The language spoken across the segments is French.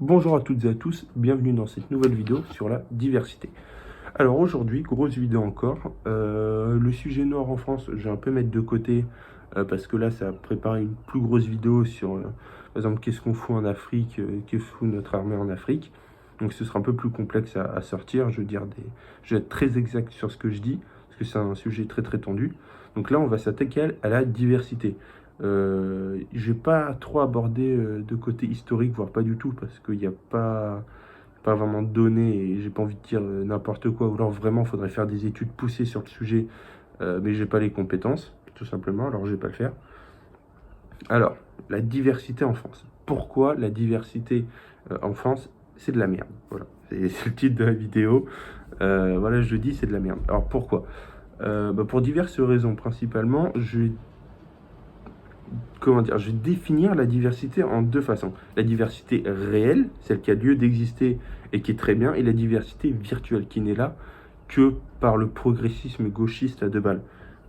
Bonjour à toutes et à tous, bienvenue dans cette nouvelle vidéo sur la diversité. Alors aujourd'hui, grosse vidéo encore. Le sujet noir en France, je vais un peu mettre de côté parce que là, ça a préparé une plus grosse vidéo sur, par exemple, qu'est-ce qu'on fout en Afrique, qu'est-ce que fout notre armée en Afrique. Donc ce sera un peu plus complexe à sortir. Je vais être très exact sur ce que je dis parce que c'est un sujet très très tendu. Donc là, on va s'attaquer à la diversité. Je vais pas trop aborder de côté historique, voire pas du tout, parce qu'il n'y a pas vraiment de données et j'ai pas envie de dire n'importe quoi. Ou alors vraiment, il faudrait faire des études poussées sur le sujet, mais j'ai pas les compétences, tout simplement, alors je vais pas le faire. Alors, la diversité en France. Pourquoi la diversité en France, c'est de la merde. Voilà, c'est le titre de la vidéo. Voilà, je dis, c'est de la merde. Alors pourquoi pour diverses raisons, principalement, je vais définir la diversité en deux façons. La diversité réelle, celle qui a lieu d'exister et qui est très bien, et la diversité virtuelle qui n'est là que par le progressisme gauchiste à deux balles.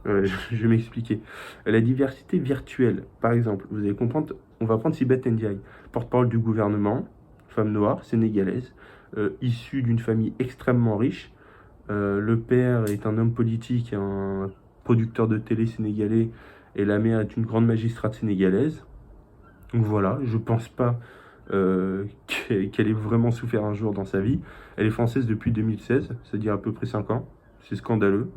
Je vais m'expliquer. La diversité virtuelle, par exemple, vous allez comprendre, on va prendre Sibeth Ndiaye, porte-parole du gouvernement, femme noire, sénégalaise, issue d'une famille extrêmement riche. Le père est un homme politique, un producteur de télé sénégalais, et la mère est une grande magistrate sénégalaise. Donc voilà, je pense pas qu'elle ait vraiment souffert un jour dans sa vie. Elle est française depuis 2016, c'est-à-dire à peu près 5 ans. C'est scandaleux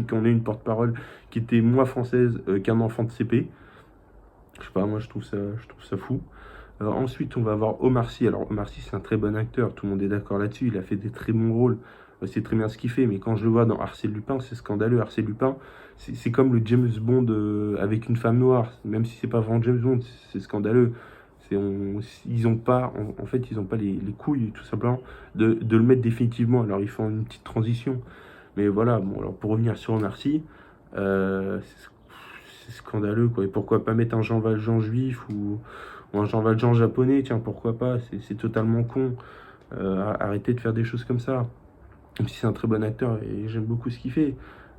qu'on ait une porte-parole qui était moins française qu'un enfant de CP. Je sais pas, moi je trouve ça fou. Ensuite, on va avoir Omar Sy. Alors, Omar Sy, c'est un très bon acteur, tout le monde est d'accord là-dessus. Il a fait des très bons rôles. C'est très bien ce qu'il fait, mais quand je le vois dans Arsène Lupin, c'est scandaleux. Arsène Lupin, c'est comme le James Bond avec une femme noire. Même si c'est pas vraiment James Bond, c'est scandaleux. Ils ont pas, en fait, ils ont pas les couilles, tout simplement, de le mettre définitivement. Alors, ils font une petite transition. Mais voilà, bon, alors pour revenir sur Omar Sy, c'est scandaleux, quoi. Et pourquoi pas mettre un Jean Valjean juif ou un Jean Valjean japonais, tiens, pourquoi pas, c'est totalement con. Arrêtez de faire des choses comme ça. Même si c'est un très bon acteur et j'aime beaucoup ce qu'il fait.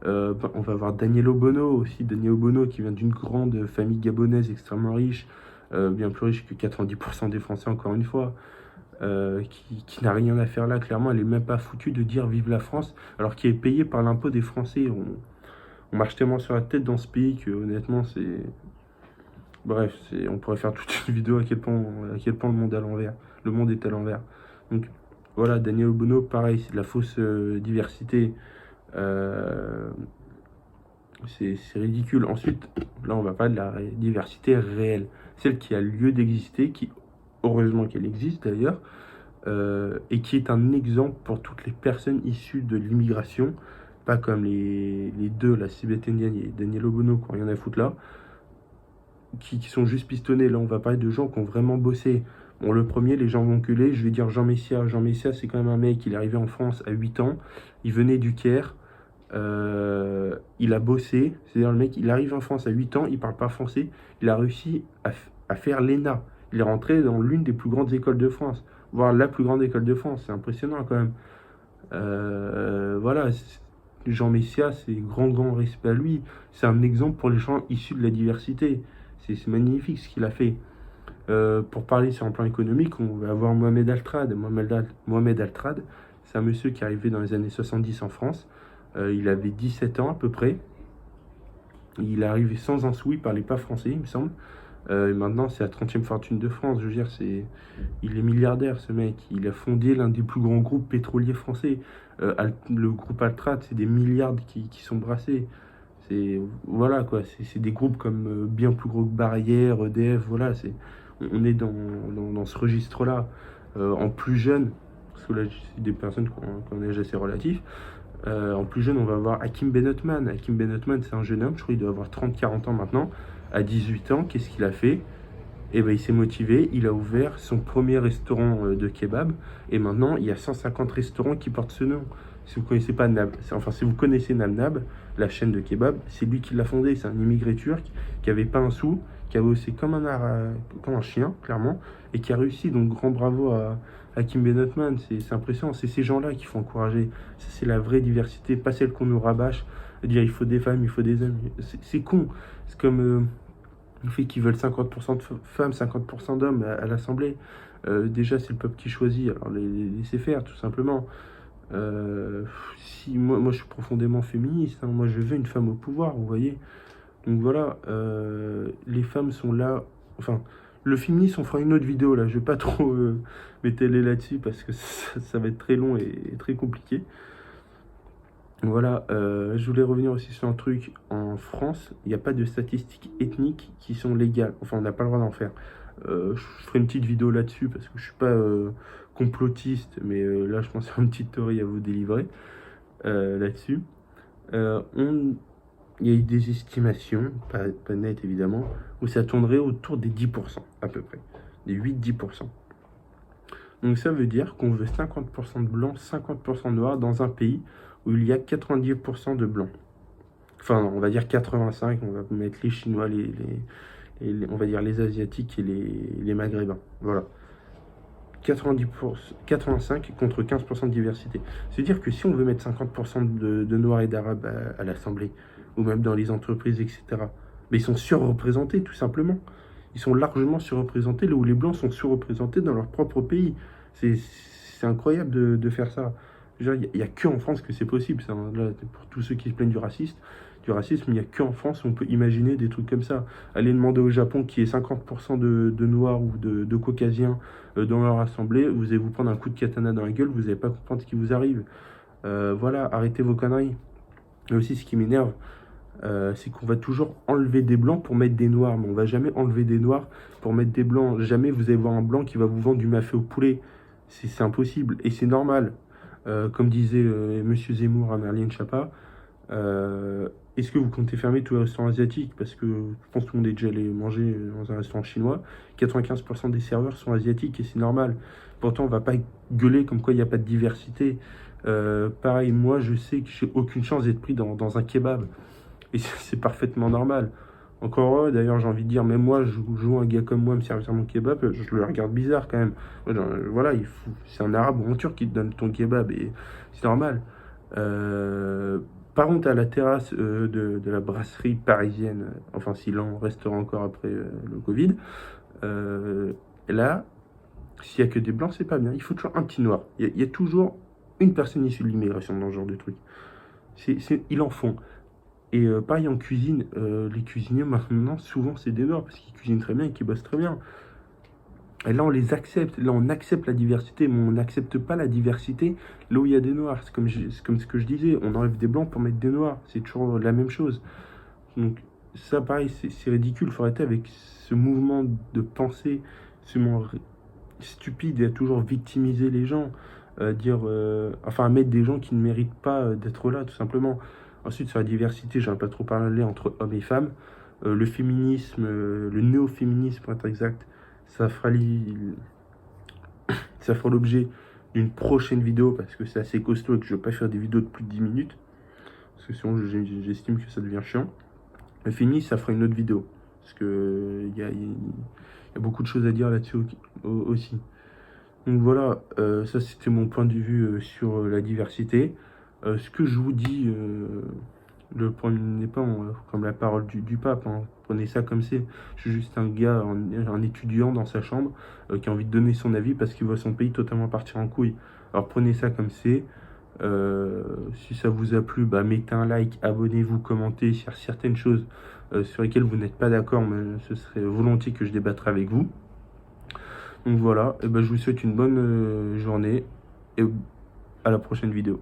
On va avoir Daniel Obono aussi, Daniel Obono qui vient d'une grande famille gabonaise extrêmement riche, bien plus riche que 90% des Français encore une fois, qui n'a rien à faire là, clairement, elle est même pas foutue de dire vive la France, alors qu'il est payé par l'impôt des Français. On marche tellement sur la tête dans ce pays que honnêtement c'est... Bref, on pourrait faire toute une vidéo à quel point le monde est à l'envers. Le monde est à l'envers. Donc voilà, Daniel Obono, pareil, c'est de la fausse diversité. Euh, c'est ridicule. Ensuite, là, on va parler de la diversité réelle. Celle qui a lieu d'exister, qui, heureusement qu'elle existe d'ailleurs, et qui est un exemple pour toutes les personnes issues de l'immigration, pas comme les deux, la Sibeth Ndiaye et Daniel Obono, qui n'ont rien à foutre là, qui sont juste pistonnés. Là, on va parler de gens qui ont vraiment bossé. Bon, le premier, les gens vont gueuler. Je vais dire Jean Messia. Jean Messia, c'est quand même un mec, il est arrivé en France à 8 ans. Il venait du Caire. Il a bossé. C'est-à-dire, le mec, il arrive en France à 8 ans. Il parle pas français. Il a réussi à faire l'ENA. Il est rentré dans l'une des plus grandes écoles de France. Voire la plus grande école de France. C'est impressionnant quand même. Voilà. Jean Messia, c'est grand respect à lui. C'est un exemple pour les gens issus de la diversité. C'est magnifique ce qu'il a fait. Pour parler sur un plan économique, on va avoir Mohamed Altrad. Mohamed Altrad, c'est un monsieur qui est arrivé dans les années 70 en France. Il avait 17 ans à peu près. Il est arrivé sans un sou, il parlait pas français, il me semble. Et maintenant, c'est la 30e fortune de France. Je veux dire, il est milliardaire, ce mec. Il a fondé l'un des plus grands groupes pétroliers français. Le groupe Altrad, c'est des milliards qui sont brassés. Voilà, quoi. C'est des groupes comme bien plus gros que Barrière, EDF. Voilà, on est dans ce registre-là. En plus jeune, parce que là, c'est des personnes qui ont un âge assez relatif. En plus jeune, on va avoir Hakim Benotman. Hakim Benotman, c'est un jeune homme, je crois qu'il doit avoir 30-40 ans maintenant. À 18 ans, qu'est-ce qu'il a fait? Eh ben, il s'est motivé, il a ouvert son premier restaurant de kebab. Et maintenant, il y a 150 restaurants qui portent ce nom. Si vous connaissez pas si vous connaissez Nab, la chaîne de kebab, c'est lui qui l'a fondé. C'est un immigré turc qui avait pas un sou, qui a bossé comme un chien, clairement, et qui a réussi. Donc, grand bravo à Kim Benotman. C'est impressionnant. C'est ces gens-là qu'il faut encourager. C'est la vraie diversité, pas celle qu'on nous rabâche. Dire il faut des femmes, il faut des hommes. C'est con. C'est comme le fait qu'ils veulent 50% de femmes, 50% d'hommes à l'Assemblée. Déjà, c'est le peuple qui choisit, alors laissez faire, tout simplement. Si moi je suis profondément féministe, hein, moi je veux une femme au pouvoir, vous voyez. Donc voilà, les femmes sont là. Enfin, le féminisme, on fera une autre vidéo là. Je vais pas trop m'étaler là-dessus parce que ça va être très long et très compliqué. Voilà, je voulais revenir aussi sur un truc. En France, il n'y a pas de statistiques ethniques qui sont légales. Enfin, on n'a pas le droit d'en faire. Je ferai une petite vidéo là-dessus parce que je suis pas complotiste, mais là, je pense à une petite théorie à vous délivrer là-dessus. Euh, on, il y a eu des estimations, pas nettes évidemment, où ça tournerait autour des 10% à peu près, des 8-10%. Donc ça veut dire qu'on veut 50% de blancs, 50% de noirs dans un pays où il y a 90% de blancs. Enfin, on va dire 85, on va mettre les Chinois, on va dire les Asiatiques et les Maghrébins. Voilà. 85 contre 15% de diversité. C'est-à-dire que si on veut mettre 50% de Noirs et d'Arabes à l'Assemblée, ou même dans les entreprises, etc., mais ils sont surreprésentés, tout simplement. Ils sont largement surreprésentés là où les Blancs sont surreprésentés dans leur propre pays. C'est incroyable de faire ça. Il n'y a que en France que c'est possible, ça. Hein. Là, pour tous ceux qui se plaignent du racisme, il n'y a qu'en France où on peut imaginer des trucs comme ça. Allez demander au Japon qui est 50% de Noirs ou de Caucasiens dans leur assemblée, vous allez vous prendre un coup de katana dans la gueule, vous n'allez pas comprendre ce qui vous arrive. Voilà, arrêtez vos conneries. Et aussi, ce qui m'énerve, c'est qu'on va toujours enlever des blancs pour mettre des noirs, mais on va jamais enlever des noirs pour mettre des blancs. Jamais vous allez voir un blanc qui va vous vendre du mafé au poulet. C'est impossible, et c'est normal. Comme disait Monsieur Zemmour à Merlin Chapa, est-ce que vous comptez fermer tous les restaurants asiatiques? Parce que je pense que tout le monde est déjà allé manger dans un restaurant chinois. 95% des serveurs sont asiatiques et c'est normal. Pourtant, on va pas gueuler comme quoi il n'y a pas de diversité. Pareil, moi, je sais que j'ai aucune chance d'être pris dans un kebab. Et c'est parfaitement normal. Encore heureux, d'ailleurs, j'ai envie de dire, même moi, je joue un gars comme moi me servir mon kebab, je le regarde bizarre quand même. Voilà, c'est un arabe ou un turc qui te donne ton kebab et c'est normal. Euh, Par contre, à la terrasse de la brasserie parisienne, enfin, s'il en restera encore après le Covid, euh, là, s'il n'y a que des blancs, c'est pas bien. Il faut toujours un petit noir. Il y a toujours une personne issue de l'immigration dans ce genre de truc. Ils en font. Et pareil en cuisine, les cuisiniers maintenant, souvent c'est des noirs parce qu'ils cuisinent très bien et qu'ils bossent très bien. Et là on les accepte, là on accepte la diversité, mais on n'accepte pas la diversité là où il y a des noirs. C'est comme ce que je disais, on enlève des blancs pour mettre des noirs, c'est toujours la même chose. Donc ça pareil, c'est ridicule, il faut arrêter avec ce mouvement de pensée, ce mouvement stupide et à toujours victimiser les gens, enfin à mettre des gens qui ne méritent pas d'être là tout simplement. Ensuite, sur la diversité, j'en ai pas trop parlé entre hommes et femmes. Le féminisme, le néo-féminisme pour être exact, ça fera, ça fera l'objet d'une prochaine vidéo parce que c'est assez costaud et que je ne veux pas faire des vidéos de plus de 10 minutes. Parce que sinon, j'estime que ça devient chiant. Le féminisme, ça fera une autre vidéo. Parce que il y a beaucoup de choses à dire là-dessus aussi. Donc voilà, ça c'était mon point de vue sur la diversité. Ce que je vous dis, le prenez pas comme la parole du pape, hein. Prenez ça comme c'est. Je suis juste un gars, un étudiant dans sa chambre qui a envie de donner son avis parce qu'il voit son pays totalement partir en couille. Alors prenez ça comme c'est. Si ça vous a plu, bah, mettez un like, abonnez-vous, commentez sur certaines choses sur lesquelles vous n'êtes pas d'accord, mais ce serait volontiers que je débattrai avec vous. Donc voilà, et ben, je vous souhaite une bonne journée et à la prochaine vidéo.